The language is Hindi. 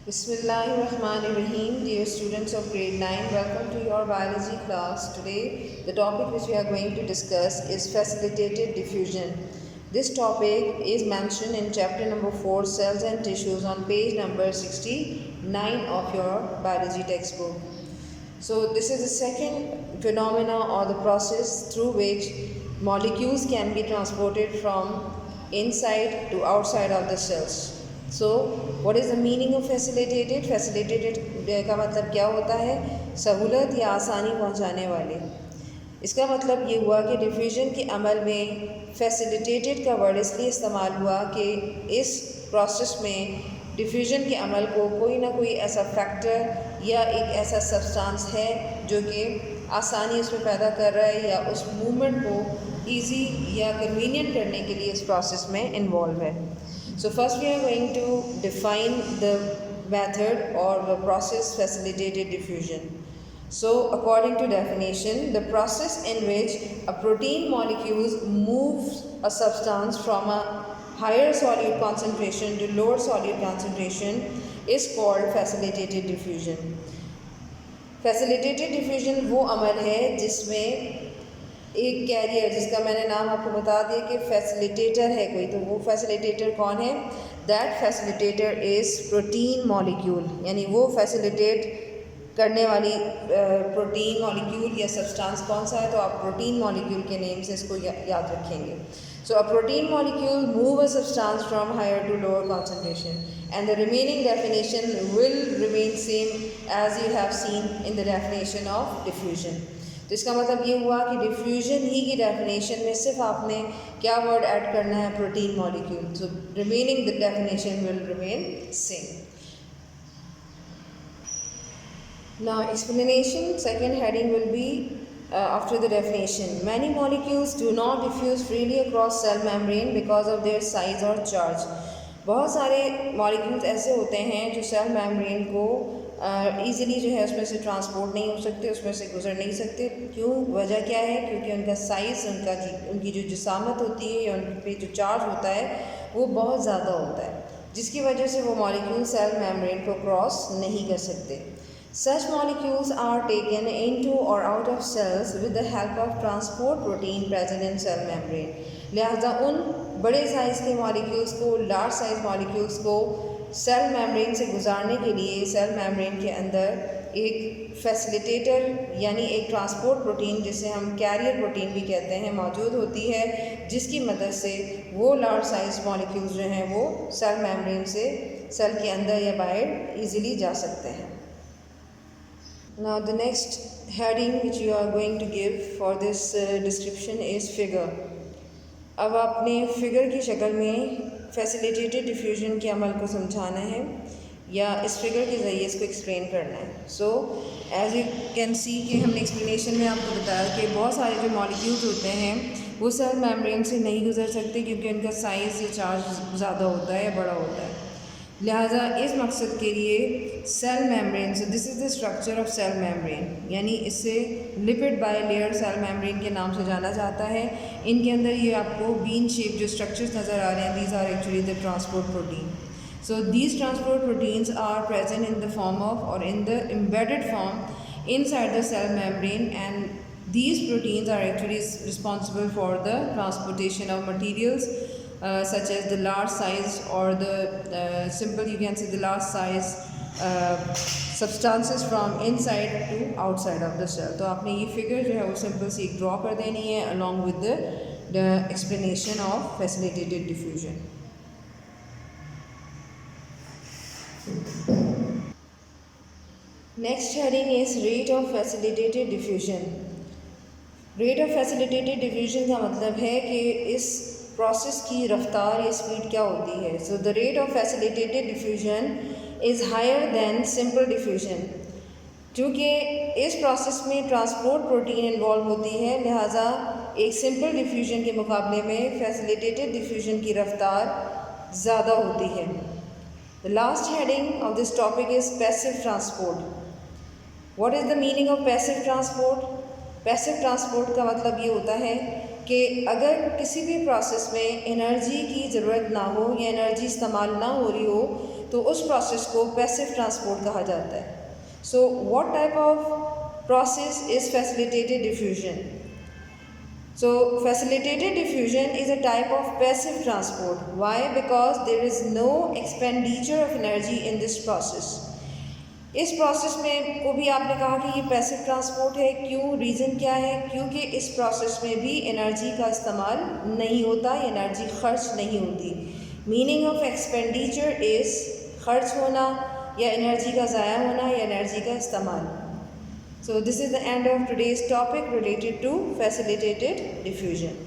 Bismillahirrahmanirrahim. Dear students of grade 9, welcome to your biology class. Today, the topic which we are going to discuss is facilitated diffusion. This topic is mentioned in chapter number 4, Cells and Tissues, on page number 69 of your biology textbook. So, this is the second phenomena or the process through which molecules can be transported from inside to outside of the cells. So what is the meaning of facilitated? Facilitated का मतलब क्या होता है? सहूलत या आसानी पहुंचाने वाले। इसका मतलब ये हुआ कि डिफ्यूजन के अमल में फैसिलिटेटेड का वर्ड इसलिए इस्तेमाल हुआ कि इस प्रोसेस में डिफ्यूजन के अमल को कोई ना कोई ऐसा फैक्टर या एक ऐसा सब्सटेंस है जो कि आसानी उसमें पैदा कर रहा है या उस मूवमेंट को ईजी या कन्वीनियंट करने के लिए इस प्रोसेस में इन्वॉल्व है। So first we are going to define the method or the process facilitated diffusion. So according to definition, the process in which a protein molecules moves a substance from a higher solute concentration to lower solute concentration is called facilitated diffusion. Facilitated diffusion वो अमल है जिसमें एक कैरियर, जिसका मैंने नाम आपको बता दिया कि फैसिलिटेटर है कोई, तो वो फैसिलिटेटर कौन है? That facilitator is protein molecule, यानी वो फैसिलिटेट करने वाली प्रोटीन मॉलिक्यूल या सब्सटेंस कौन सा है, तो आप प्रोटीन मॉलिक्यूल के नेम से इसको याद रखेंगे। So a protein molecule move a substance from higher to lower concentration and the remaining definition will remain same as you have seen in the definition of diffusion. तो इसका मतलब ये हुआ कि डिफ्यूजन ही की डेफिनेशन में सिर्फ आपने क्या वर्ड ऐड करना है? Protein molecule. So remaining the definition will remain same. Now explanation, second heading will be after the definition. Many molecules do not diffuse freely across cell membrane because of their size or charge. बहुत सारे मॉलिक्यूल्स ऐसे होते हैं जो सेल मेम्ब्रेन को ईज़िली जो है उसमें से ट्रांसपोर्ट नहीं हो सकते, उसमें से गुजर नहीं सकते। क्यों? वजह क्या है? क्योंकि उनका साइज़, उनकी जो जिसामत होती है या उन पे जो चार्ज होता है वो बहुत ज़्यादा होता है, जिसकी वजह से वो मॉलिक्यूल सेल मेम्ब्रेन को क्रॉस नहीं कर सकते। Such molecules are taken into or out of cells with the help of transport protein present in cell membrane. लिहाजा उन बड़े साइज़ के मॉलिक्यूल्स को, लार्ज साइज़ मॉलिक्यूल्स को सेल मेम्ब्रेन से गुजारने के लिए सेल मेम्ब्रेन के अंदर एक फैसिलिटेटर यानी एक ट्रांसपोर्ट प्रोटीन, जिसे हम कैरियर प्रोटीन भी कहते हैं, मौजूद होती है, जिसकी मदद से वो लार्ज साइज़ मॉलिक्यूल्स जो हैं वो सेल मेम्ब्रेन से सेल के अंदर या बाहर ईज़िली जा सकते हैं। Now the next heading which you are going to give for this description is figure. अब आपने फिगर की शक्ल में फैसिलिटेटेड डिफ्यूजन के अमल को समझाना है या इस फिगर के ज़रिए इसको एक्सप्लेन करना है। So as you can see कि हमने एक्सप्लेनेशन में आपको बताया कि बहुत सारे जो मॉलिक्यूल्स होते हैं वो सेल मेम्ब्रेन से नहीं गुजर सकते क्योंकि उनका साइज़ या चार्ज ज़्यादा होता है या बड़ा होता है। लिहाजा इस मकसद के लिए cell membrane, so this is the structure of cell membrane, यानी इससे lipid bilayer cell membrane के नाम से जाना जाता है। इनके अंदर ये आपको बीन शेप जो स्ट्रक्चर्स नज़र आ रहे हैं, these are actually the transport protein. So these transport proteins are present in the form of और in the embedded form inside the cell membrane and these proteins are actually responsible for the transportation of materials such as the large size or the simple, you can say the large size substances from inside to outside of the cell. तो आपने ये फिगर जो है वो सिंपल सी एक ड्रॉ कर देनी है along with the explanation of facilitated diffusion. Next heading is rate of facilitated diffusion. Rate of facilitated diffusion का मतलब है कि इस प्रोसेस की रफ्तार या स्पीड क्या होती है। So the rate of facilitated diffusion is higher than simple diffusion. क्योंकि इस प्रोसेस में ट्रांसपोर्ट प्रोटीन इन्वॉल्व होती है, लिहाजा एक सिंपल डिफ्यूजन के मुकाबले में फैसिलिटेटेड डिफ्यूजन की रफ्तार ज़्यादा होती है। The last heading of this topic is passive transport. What is the meaning of passive transport? Passive transport का मतलब ये होता है कि अगर किसी भी प्रोसेस में एनर्जी की ज़रूरत ना हो या एनर्जी इस्तेमाल ना हो रही हो तो उस प्रोसेस को पैसिव ट्रांसपोर्ट कहा जाता है। So what type of process is facilitated diffusion? So facilitated diffusion is a type of passive transport. Why? Because there is no expenditure of energy in this process. इस प्रोसेस में को भी आपने कहा कि ये पैसिव ट्रांसपोर्ट है। क्यों? रीज़न क्या है? क्योंकि इस प्रोसेस में भी एनर्जी का इस्तेमाल नहीं होता, एनर्जी खर्च नहीं होती। मीनिंग ऑफ एक्सपेंडिचर इज़ खर्च होना या एनर्जी का ज़ाया होना या एनर्जी का इस्तेमाल। So this is the end of today's topic related to facilitated diffusion.